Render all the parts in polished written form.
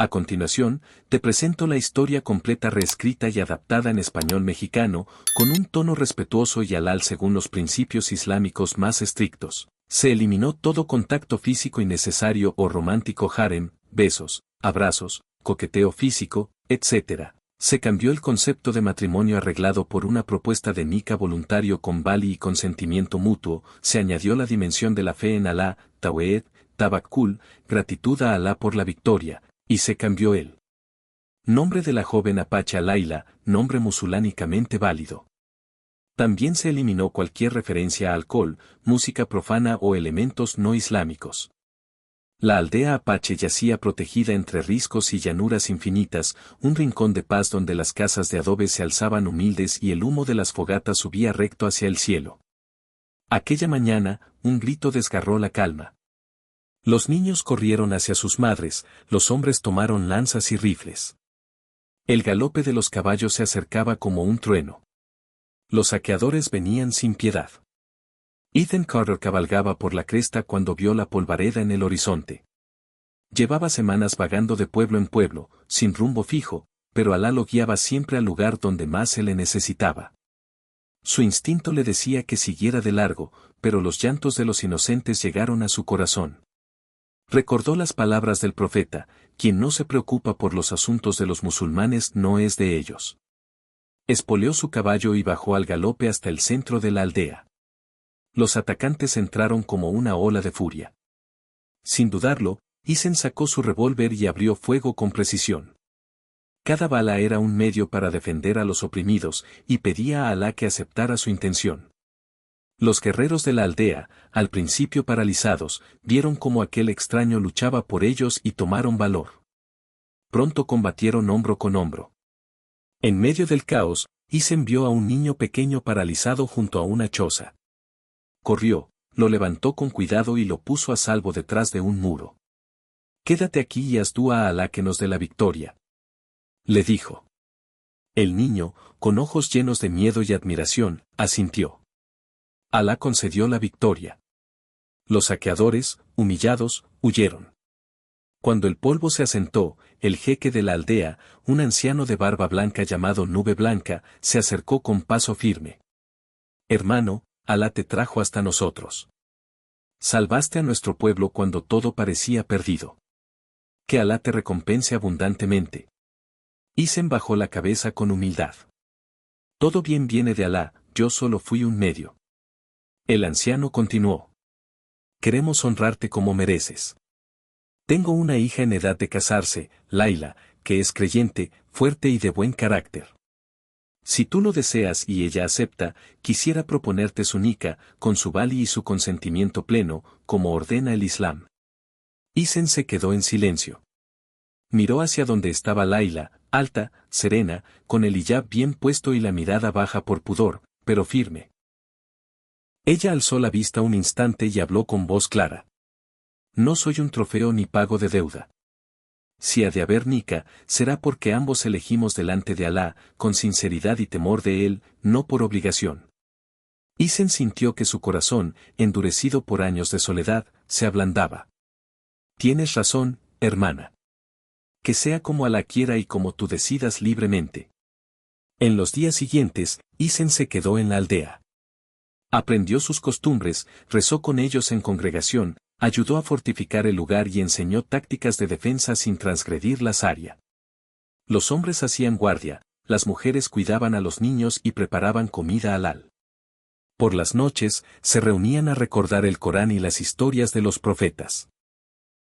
A continuación, te presento la historia completa reescrita y adaptada en español mexicano, con un tono respetuoso y halal según los principios islámicos más estrictos. Se eliminó todo contacto físico innecesario o romántico harem, besos, abrazos, coqueteo físico, etc. Se cambió el concepto de matrimonio arreglado por una propuesta de nikah voluntario con vali y consentimiento mutuo, se añadió la dimensión de la fe en Alá, tawhid, tawakkul, gratitud a Alá por la victoria, y se cambió el nombre de la joven apache a Laila, nombre musulmánicamente válido. También se eliminó cualquier referencia a alcohol, música profana o elementos no islámicos. La aldea apache yacía protegida entre riscos y llanuras infinitas, un rincón de paz donde las casas de adobe se alzaban humildes y el humo de las fogatas subía recto hacia el cielo. Aquella mañana, un grito desgarró la calma. Los niños corrieron hacia sus madres, los hombres tomaron lanzas y rifles. El galope de los caballos se acercaba como un trueno. Los saqueadores venían sin piedad. Ethan Carter cabalgaba por la cresta cuando vio la polvareda en el horizonte. Llevaba semanas vagando de pueblo en pueblo, sin rumbo fijo, pero Alá lo guiaba siempre al lugar donde más se le necesitaba. Su instinto le decía que siguiera de largo, pero los llantos de los inocentes llegaron a su corazón. Recordó las palabras del profeta: quien no se preocupa por los asuntos de los musulmanes no es de ellos. Espoleó su caballo y bajó al galope hasta el centro de la aldea. Los atacantes entraron como una ola de furia. Sin dudarlo, Isen sacó su revólver y abrió fuego con precisión. Cada bala era un medio para defender a los oprimidos, y pedía a Alá que aceptara su intención. Los guerreros de la aldea, al principio paralizados, vieron cómo aquel extraño luchaba por ellos y tomaron valor. Pronto combatieron hombro con hombro. En medio del caos, Isen vio a un niño pequeño paralizado junto a una choza. Corrió, lo levantó con cuidado y lo puso a salvo detrás de un muro. «Quédate aquí y haz dúa a Alá que nos dé la victoria», le dijo. El niño, con ojos llenos de miedo y admiración, asintió. Alá concedió la victoria. Los saqueadores, humillados, huyeron. Cuando el polvo se asentó, el jeque de la aldea, un anciano de barba blanca llamado Nube Blanca, se acercó con paso firme. «Hermano, Alá te trajo hasta nosotros. Salvaste a nuestro pueblo cuando todo parecía perdido. Que Alá te recompense abundantemente». Isen bajó la cabeza con humildad. «Todo bien viene de Alá, yo solo fui un medio». El anciano continuó. «Queremos honrarte como mereces. Tengo una hija en edad de casarse, Laila, que es creyente, fuerte y de buen carácter. Si tú lo deseas y ella acepta, quisiera proponerte su nikah, con su vali y su consentimiento pleno, como ordena el Islam». Isen se quedó en silencio. Miró hacia donde estaba Laila, alta, serena, con el hijab bien puesto y la mirada baja por pudor, pero firme. Ella alzó la vista un instante y habló con voz clara. «No soy un trofeo ni pago de deuda. Si ha de haber nikah, será porque ambos elegimos delante de Alá, con sinceridad y temor de él, no por obligación». Isen sintió que su corazón, endurecido por años de soledad, se ablandaba. «Tienes razón, hermana. Que sea como Alá quiera y como tú decidas libremente». En los días siguientes, Isen se quedó en la aldea. Aprendió sus costumbres, rezó con ellos en congregación, ayudó a fortificar el lugar y enseñó tácticas de defensa sin transgredir la sharia. Los hombres hacían guardia, las mujeres cuidaban a los niños y preparaban comida halal. Por las noches, se reunían a recordar el Corán y las historias de los profetas.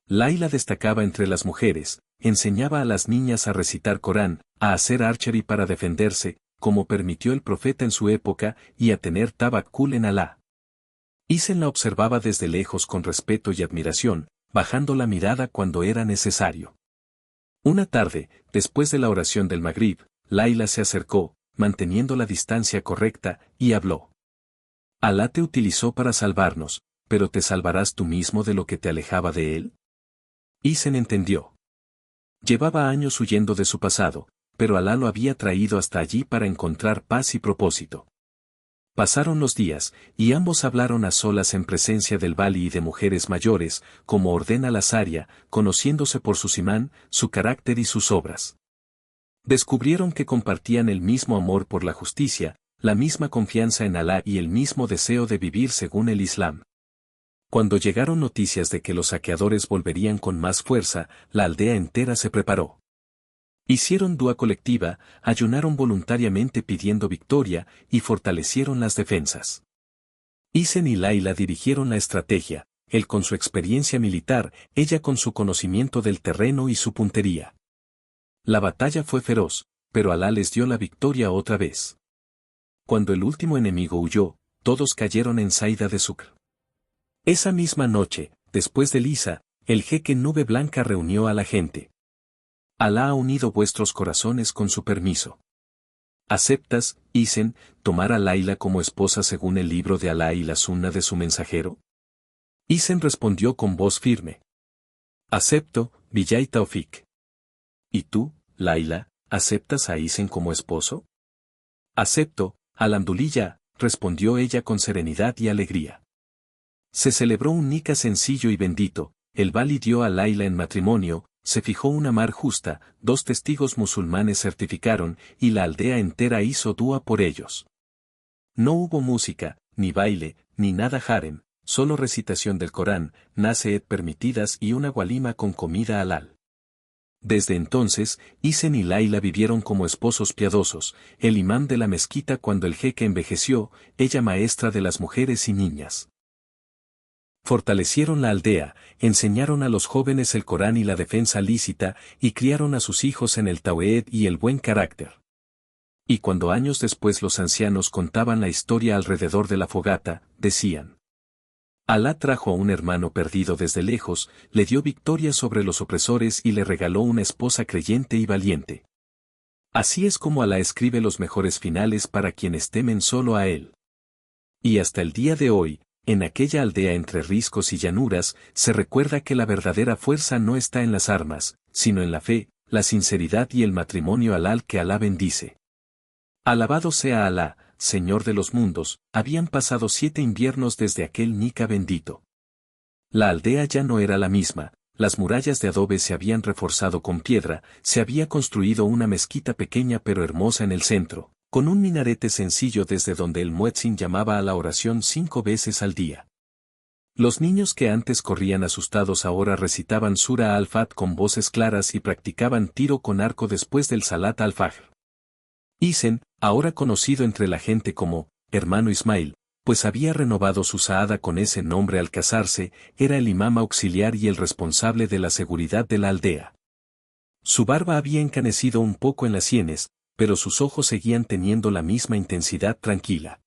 Laila destacaba entre las mujeres, enseñaba a las niñas a recitar Corán, a hacer archery para defenderse, como permitió el profeta en su época, y a tener tawakkul en Alá. Isen la observaba desde lejos con respeto y admiración, bajando la mirada cuando era necesario. Una tarde, después de la oración del Magrib, Laila se acercó, manteniendo la distancia correcta, y habló. «Alá te utilizó para salvarnos, pero ¿te salvarás tú mismo de lo que te alejaba de él?». Isen entendió. Llevaba años huyendo de su pasado, pero Alá lo había traído hasta allí para encontrar paz y propósito. Pasaron los días, y ambos hablaron a solas en presencia del Vali y de mujeres mayores, como ordena la Sharia, conociéndose por su imán, su carácter y sus obras. Descubrieron que compartían el mismo amor por la justicia, la misma confianza en Alá y el mismo deseo de vivir según el Islam. Cuando llegaron noticias de que los saqueadores volverían con más fuerza, la aldea entera se preparó. Hicieron dua colectiva, ayunaron voluntariamente pidiendo victoria y fortalecieron las defensas. Isen y Laila dirigieron la estrategia, él con su experiencia militar, ella con su conocimiento del terreno y su puntería. La batalla fue feroz, pero Alá les dio la victoria otra vez. Cuando el último enemigo huyó, todos cayeron en Saida de Sucr. Esa misma noche, después de Lisa, el jeque Nube Blanca reunió a la gente. Alá ha unido vuestros corazones con su permiso. ¿Aceptas, Isen, tomar a Laila como esposa según el libro de Alá y la sunna de su mensajero? Isen respondió con voz firme. Acepto, Vijay Taufik. ¿Y tú, Laila, aceptas a Isen como esposo? Acepto, Alhamdulillah, respondió ella con serenidad y alegría. Se celebró un nikah sencillo y bendito, el Vali dio a Laila en matrimonio, se fijó una mar justa, 2 testigos musulmanes certificaron, y la aldea entera hizo dua por ellos. No hubo música, ni baile, ni nada harem, solo recitación del Corán, naseet permitidas y una walima con comida halal. Desde entonces, Isen y Laila vivieron como esposos piadosos, el imán de la mezquita cuando el jeque envejeció, ella maestra de las mujeres y niñas. Fortalecieron la aldea, enseñaron a los jóvenes el Corán y la defensa lícita, y criaron a sus hijos en el Tawhid y el buen carácter. Y cuando años después los ancianos contaban la historia alrededor de la fogata, decían: Alá trajo a un hermano perdido desde lejos, le dio victoria sobre los opresores y le regaló una esposa creyente y valiente. Así es como Alá escribe los mejores finales para quienes temen solo a Él. Y hasta el día de hoy, en aquella aldea entre riscos y llanuras, se recuerda que la verdadera fuerza no está en las armas, sino en la fe, la sinceridad y el matrimonio halal que Alá bendice. Alabado sea Alá, Señor de los mundos, habían pasado 7 inviernos desde aquel nikah bendito. La aldea ya no era la misma, las murallas de adobe se habían reforzado con piedra, se había construido una mezquita pequeña pero hermosa en el centro, con un minarete sencillo desde donde el muezzin llamaba a la oración 5 veces al día. Los niños que antes corrían asustados ahora recitaban Sura al-Fat con voces claras y practicaban tiro con arco después del Salat al-Fajr. Isen, ahora conocido entre la gente como hermano Ismail, pues había renovado su saada con ese nombre al casarse, era el imam auxiliar y el responsable de la seguridad de la aldea. Su barba había encanecido un poco en las sienes, pero sus ojos seguían teniendo la misma intensidad tranquila.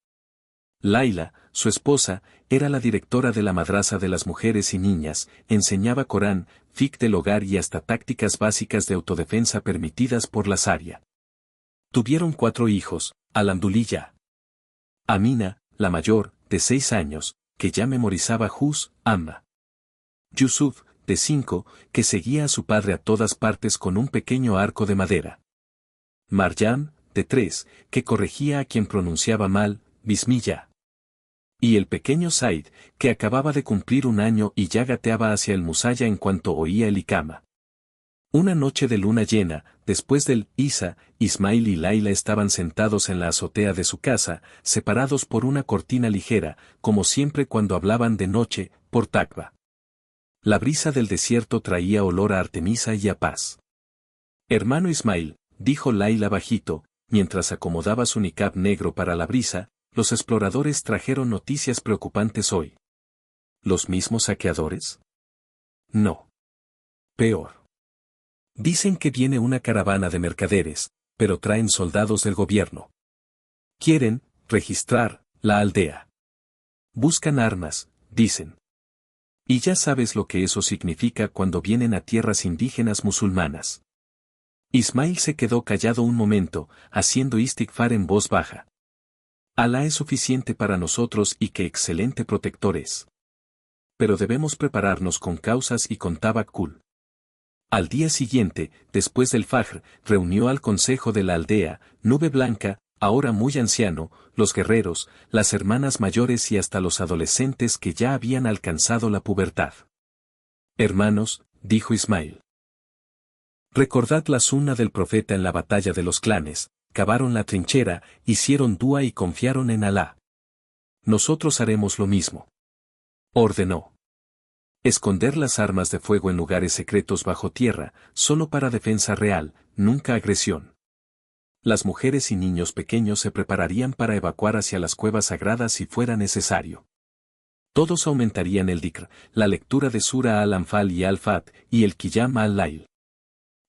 Laila, su esposa, era la directora de la madrasa de las mujeres y niñas, enseñaba Corán, fiqh del hogar y hasta tácticas básicas de autodefensa permitidas por la Sharia. Tuvieron 4 hijos, alhamdulillah. Amina, la mayor, de 6 años, que ya memorizaba Juz, Amma. Yusuf, de 5, que seguía a su padre a todas partes con un pequeño arco de madera. Maryam, de 3, que corregía a quien pronunciaba mal, Bismillah. Y el pequeño Said, que acababa de cumplir 1 año y ya gateaba hacia el musalla en cuanto oía el ikama. Una noche de luna llena, después del Isa, Ismail y Laila estaban sentados en la azotea de su casa, separados por una cortina ligera, como siempre cuando hablaban de noche, por Takba. La brisa del desierto traía olor a Artemisa y a paz. Hermano Ismail, dijo Laila bajito, mientras acomodaba su niqab negro para la brisa, los exploradores trajeron noticias preocupantes hoy. ¿Los mismos saqueadores? No. Peor. Dicen que viene una caravana de mercaderes, pero traen soldados del gobierno. Quieren registrar la aldea. Buscan armas, dicen. Y ya sabes lo que eso significa cuando vienen a tierras indígenas musulmanas. Ismail se quedó callado un momento, haciendo istighfar en voz baja. Alá es suficiente para nosotros y qué excelente protector es. Pero debemos prepararnos con causas y con tabakkul. Al día siguiente, después del Fajr, reunió al consejo de la aldea, Nube Blanca, ahora muy anciano, los guerreros, las hermanas mayores y hasta los adolescentes que ya habían alcanzado la pubertad. Hermanos, dijo Ismail. Recordad la sunna del profeta en la batalla de los clanes, cavaron la trinchera, hicieron dúa y confiaron en Alá. Nosotros haremos lo mismo. Ordenó. Esconder las armas de fuego en lugares secretos bajo tierra, solo para defensa real, nunca agresión. Las mujeres y niños pequeños se prepararían para evacuar hacia las cuevas sagradas si fuera necesario. Todos aumentarían el dhikr, la lectura de Sura al-Anfal y al-Fat, y el Qiyam al-Layl.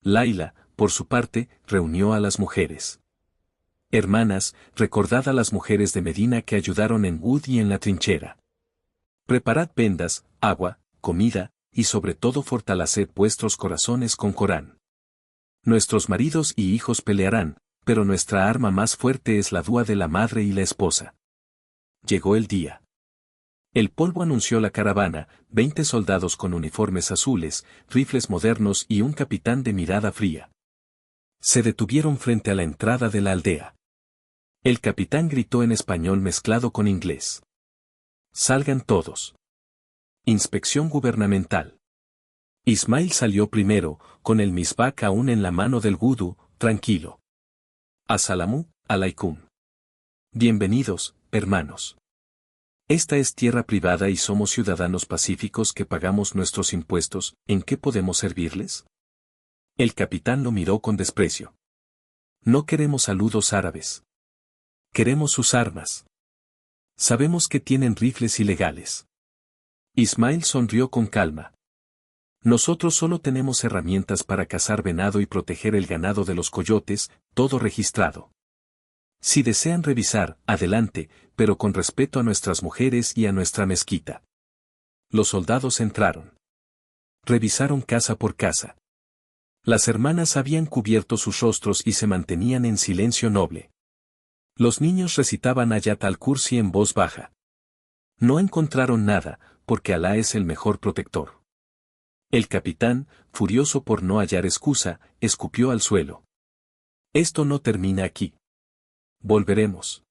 Laila, por su parte, reunió a las mujeres. Hermanas, recordad a las mujeres de Medina que ayudaron en Uhud y en la trinchera. Preparad vendas, agua, comida, y sobre todo fortaleced vuestros corazones con Corán. Nuestros maridos y hijos pelearán, pero nuestra arma más fuerte es la dúa de la madre y la esposa. Llegó el día. El polvo anunció la caravana, 20 soldados con uniformes azules, rifles modernos y un capitán de mirada fría. Se detuvieron frente a la entrada de la aldea. El capitán gritó en español mezclado con inglés. Salgan todos. Inspección gubernamental. Ismail salió primero, con el misbak aún en la mano del gudú, tranquilo. Asalamu alaikum. Bienvenidos, hermanos. Esta es tierra privada y somos ciudadanos pacíficos que pagamos nuestros impuestos, ¿en qué podemos servirles? El capitán lo miró con desprecio. No queremos saludos árabes. Queremos sus armas. Sabemos que tienen rifles ilegales. Ismail sonrió con calma. Nosotros solo tenemos herramientas para cazar venado y proteger el ganado de los coyotes, todo registrado. Si desean revisar, adelante, pero con respeto a nuestras mujeres y a nuestra mezquita. Los soldados entraron. Revisaron casa por casa. Las hermanas habían cubierto sus rostros y se mantenían en silencio noble. Los niños recitaban Ayat al-Kursi en voz baja. No encontraron nada, porque Alá es el mejor protector. El capitán, furioso por no hallar excusa, escupió al suelo. Esto no termina aquí. Volveremos.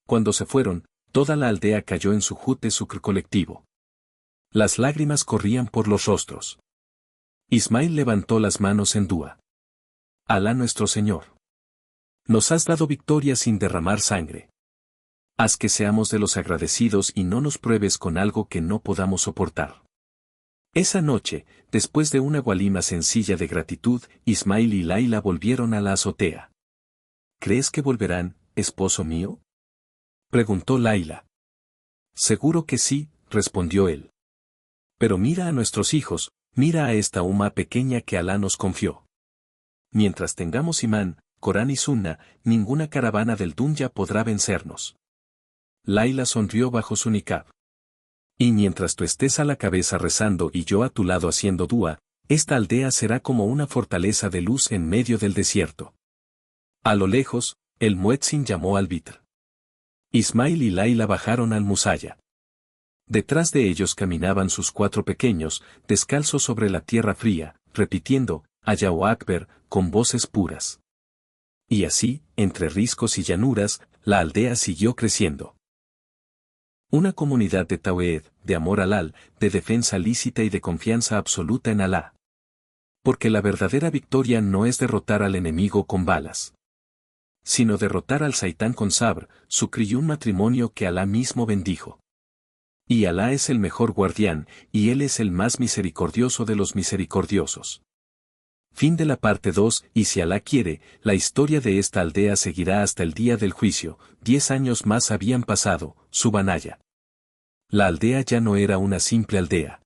Cuando se fueron, toda la aldea cayó en su jute sucr colectivo. Las lágrimas corrían por los rostros. Ismail levantó las manos en dúa. Alá nuestro Señor. Nos has dado victoria sin derramar sangre. Haz que seamos de los agradecidos y no nos pruebes con algo que no podamos soportar. Esa noche, después de una gualima sencilla de gratitud, Ismail y Laila volvieron a la azotea. ¿Crees que volverán, esposo mío? Preguntó Laila. Seguro que sí, respondió él. Pero mira a nuestros hijos, mira a esta umma pequeña que Alá nos confió. Mientras tengamos imán, Corán y Sunna, ninguna caravana del Dunya podrá vencernos. Laila sonrió bajo su niqab. Y mientras tú estés a la cabeza rezando y yo a tu lado haciendo dúa, esta aldea será como una fortaleza de luz en medio del desierto. A lo lejos, el muezzin llamó al vitr. Ismail y Laila bajaron al musalla. Detrás de ellos caminaban sus 4 pequeños, descalzos sobre la tierra fría, repitiendo, Allahu Akbar, con voces puras. Y así, entre riscos y llanuras, la aldea siguió creciendo. Una comunidad de tawhid, de amor halal, de defensa lícita y de confianza absoluta en Alá. Porque la verdadera victoria no es derrotar al enemigo con balas, sino derrotar al Saitán con sabr, sukr y un matrimonio que Alá mismo bendijo. Y Alá es el mejor guardián, y Él es el más misericordioso de los misericordiosos. Fin de la parte 2, y si Alá quiere, la historia de esta aldea seguirá hasta el día del juicio. 10 años más habían pasado, Subanaya. La aldea ya no era una simple aldea.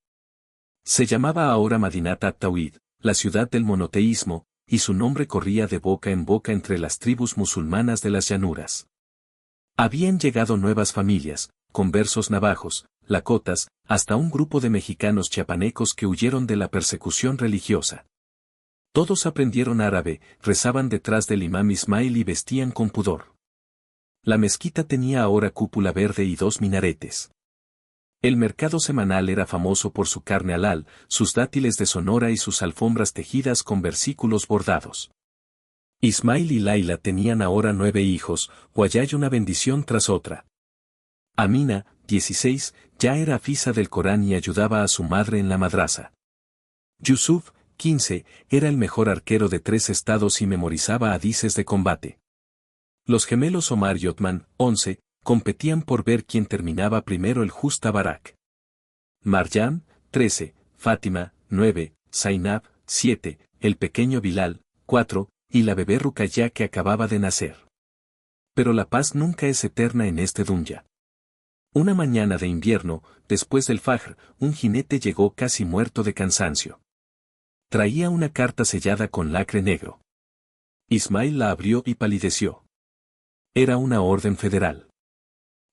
Se llamaba ahora Madinat at-Tawhid, la ciudad del monoteísmo, y su nombre corría de boca en boca entre las tribus musulmanas de las llanuras. Habían llegado nuevas familias, conversos navajos, lakotas, hasta un grupo de mexicanos chiapanecos que huyeron de la persecución religiosa. Todos aprendieron árabe, rezaban detrás del imam Ismail y vestían con pudor. La mezquita tenía ahora cúpula verde y 2 minaretes. El mercado semanal era famoso por su carne halal, sus dátiles de Sonora y sus alfombras tejidas con versículos bordados. Ismail y Laila tenían ahora 9 hijos, Guayay una bendición tras otra. Amina, 16, ya era hafisa del Corán y ayudaba a su madre en la madrasa. Yusuf, 15, era el mejor arquero de 3 estados y memorizaba hadices de combate. Los gemelos Omar y Othman, 11, competían por ver quién terminaba primero el Justa Barak. Marjan, 13, Fátima, 9, Zainab, 7, el pequeño Bilal, 4, y la bebé Ruqayya que acababa de nacer. Pero la paz nunca es eterna en este dunya. Una mañana de invierno, después del Fajr, un jinete llegó casi muerto de cansancio. Traía una carta sellada con lacre negro. Ismail la abrió y palideció. Era una orden federal.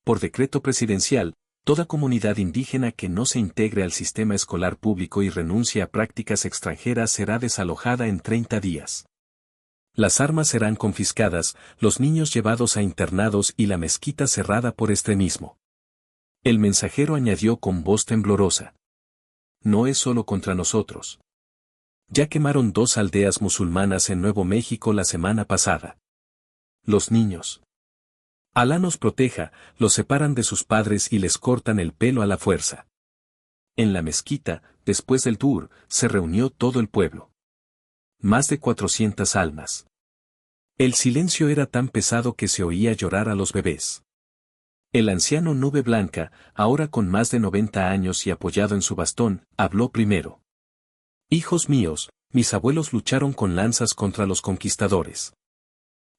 Por decreto presidencial, toda comunidad indígena que no se integre al sistema escolar público y renuncie a prácticas extranjeras será desalojada en 30 días. Las armas serán confiscadas, los niños llevados a internados y la mezquita cerrada por extremismo. El mensajero añadió con voz temblorosa. No es solo contra nosotros. Ya quemaron 2 aldeas musulmanas en Nuevo México la semana pasada. Los niños. Alá nos proteja, los separan de sus padres y les cortan el pelo a la fuerza. En la mezquita, después del tour, se reunió todo el pueblo. Más de 400 almas. El silencio era tan pesado que se oía llorar a los bebés. El anciano Nube Blanca, ahora con más de 90 años y apoyado en su bastón, habló primero. Hijos míos, mis abuelos lucharon con lanzas contra los conquistadores.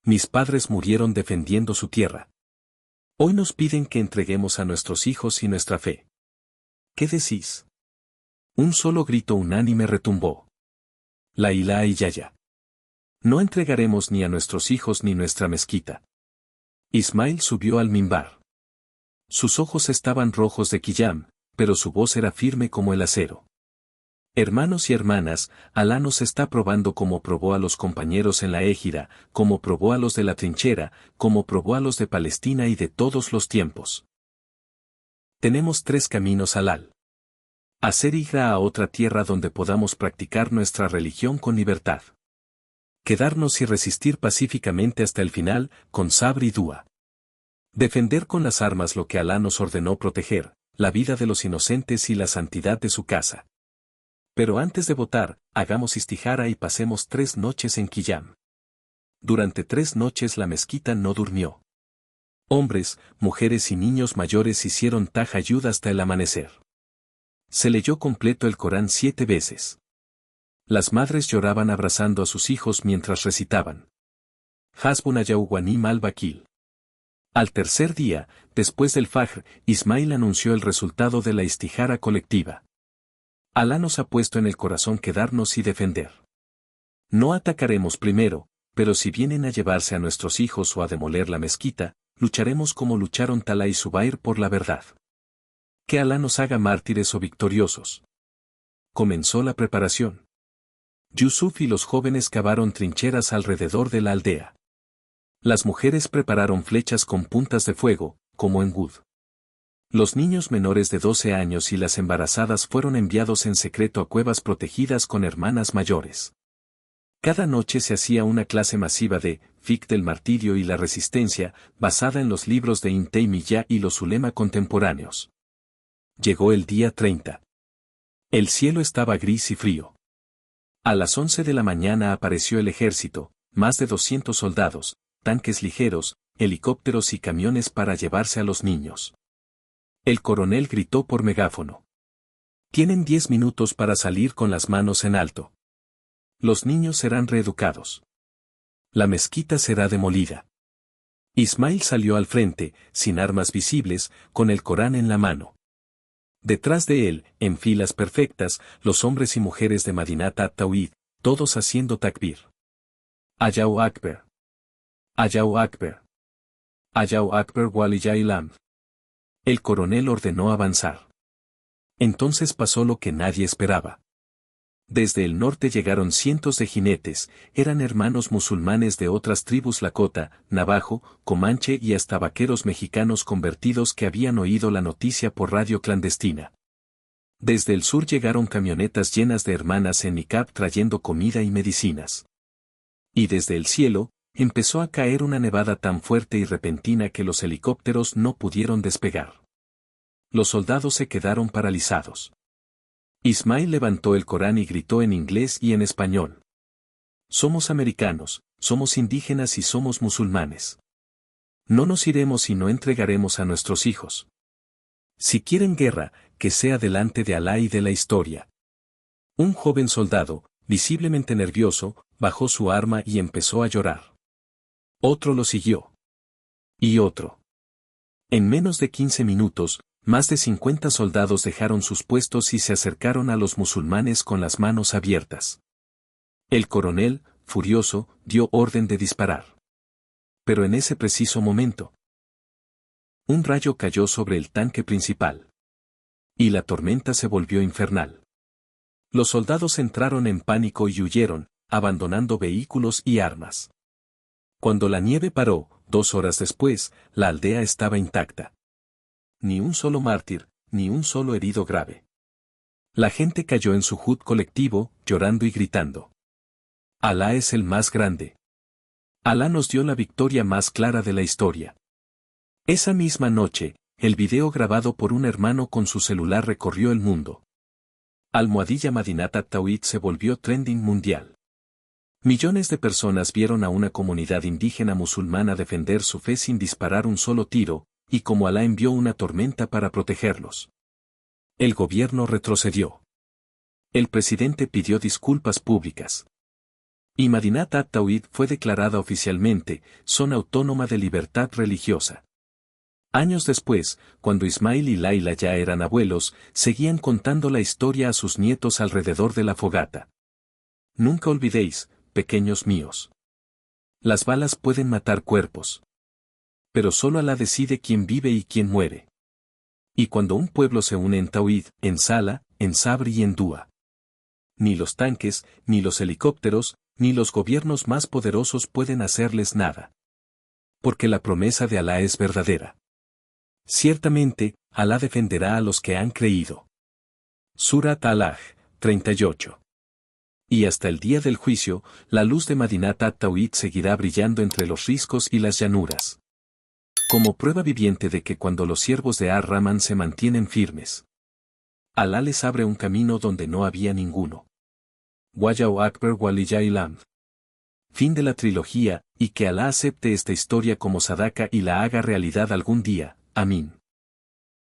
Mis padres murieron defendiendo su tierra. Hoy nos piden que entreguemos a nuestros hijos y nuestra fe. ¿Qué decís? Un solo grito unánime retumbó. La ilaha y yaya. No entregaremos ni a nuestros hijos ni nuestra mezquita. Ismail subió al mimbar. Sus ojos estaban rojos de quiyam, pero su voz era firme como el acero. Hermanos y hermanas, Alá nos está probando como probó a los compañeros en la Égira, como probó a los de la trinchera, como probó a los de Palestina y de todos los tiempos. Tenemos 3 caminos halal. Hacer hijra a otra tierra donde podamos practicar nuestra religión con libertad. Quedarnos y resistir pacíficamente hasta el final, con sabr y dúa. Defender con las armas lo que Alá nos ordenó proteger, la vida de los inocentes y la santidad de su casa. Pero antes de votar, hagamos istijara y pasemos 3 noches en Quiyam. Durante 3 noches la mezquita no durmió. Hombres, mujeres y niños mayores hicieron tahajjud hasta el amanecer. Se leyó completo el Corán 7 veces. Las madres lloraban abrazando a sus hijos mientras recitaban. Hasbunallahu wa ni'mal wakil. Al tercer día, después del Fajr, Ismail anunció el resultado de la istijara colectiva. Alá nos ha puesto en el corazón quedarnos y defender. No atacaremos primero, pero si vienen a llevarse a nuestros hijos o a demoler la mezquita, lucharemos como lucharon Talha y Zubair por la verdad. Que Alá nos haga mártires o victoriosos. Comenzó la preparación. Yusuf y los jóvenes cavaron trincheras alrededor de la aldea. Las mujeres prepararon flechas con puntas de fuego, como en Gud. Los niños menores de 12 años y las embarazadas fueron enviados en secreto a cuevas protegidas con hermanas mayores. Cada noche se hacía una clase masiva de fiqh del martirio y la resistencia, basada en los libros de Ibn Taymiyya y los ulema contemporáneos. Llegó el día 30. El cielo estaba gris y frío. A las 11 de la mañana apareció el ejército, más de 200 soldados, tanques ligeros, helicópteros y camiones para llevarse a los niños. El coronel gritó por megáfono. Tienen 10 minutos para salir con las manos en alto. Los niños serán reeducados. La mezquita será demolida. Ismail salió al frente, sin armas visibles, con el Corán en la mano. Detrás de él, en filas perfectas, los hombres y mujeres de Madinat at-Tawhid, todos haciendo takbir. Allahu Akbar. Allahu Akbar. Allahu Akbar walillahil hamd. El coronel ordenó avanzar. Entonces pasó lo que nadie esperaba. Desde el norte llegaron cientos de jinetes, eran hermanos musulmanes de otras tribus Lakota, Navajo, Comanche y hasta vaqueros mexicanos convertidos que habían oído la noticia por radio clandestina. Desde el sur llegaron camionetas llenas de hermanas en niqab trayendo comida y medicinas. Y desde el cielo, empezó a caer una nevada tan fuerte y repentina que los helicópteros no pudieron despegar. Los soldados se quedaron paralizados. Ismail levantó el Corán y gritó en inglés y en español: «Somos americanos, somos indígenas y somos musulmanes. No nos iremos y no entregaremos a nuestros hijos. Si quieren guerra, que sea delante de Alá y de la historia». Un joven soldado, visiblemente nervioso, bajó su arma y empezó a llorar. Otro lo siguió. Y otro. En menos de 15 minutos, más de 50 soldados dejaron sus puestos y se acercaron a los musulmanes con las manos abiertas. El coronel, furioso, dio orden de disparar. Pero en ese preciso momento, un rayo cayó sobre el tanque principal. Y la tormenta se volvió infernal. Los soldados entraron en pánico y huyeron, abandonando vehículos y armas. Cuando la nieve paró, 2 horas después, la aldea estaba intacta. Ni un solo mártir, ni un solo herido grave. La gente cayó en sujud colectivo, llorando y gritando: «Alá es el más grande. Alá nos dio la victoria más clara de la historia». Esa misma noche, el video grabado por un hermano con su celular recorrió el mundo. Almohadilla Madinat at-Tawhid se volvió trending mundial. Millones de personas vieron a una comunidad indígena musulmana defender su fe sin disparar un solo tiro, y como Alá envió una tormenta para protegerlos. El gobierno retrocedió. El presidente pidió disculpas públicas. Y Madinat at-Tawhid fue declarada oficialmente zona autónoma de libertad religiosa. Años después, cuando Ismail y Laila ya eran abuelos, seguían contando la historia a sus nietos alrededor de la fogata. Nunca olvidéis, pequeños míos. Las balas pueden matar cuerpos. Pero solo Alá decide quién vive y quién muere. Y cuando un pueblo se une en Tawhid, en Sala, en Sabr y en Dua, ni los tanques, ni los helicópteros, ni los gobiernos más poderosos pueden hacerles nada. Porque la promesa de Alá es verdadera. Ciertamente, Alá defenderá a los que han creído. Surat Al-Hajj, 38. Y hasta el día del juicio, la luz de Madinat at-Tawhid seguirá brillando entre los riscos y las llanuras. Como prueba viviente de que cuando los siervos de Ar-Rahman se mantienen firmes, Alá les abre un camino donde no había ninguno. Wallahu Akbar Walillahil Hamd. Fin de la trilogía, y que Alá acepte esta historia como sadaca y la haga realidad algún día. Amín.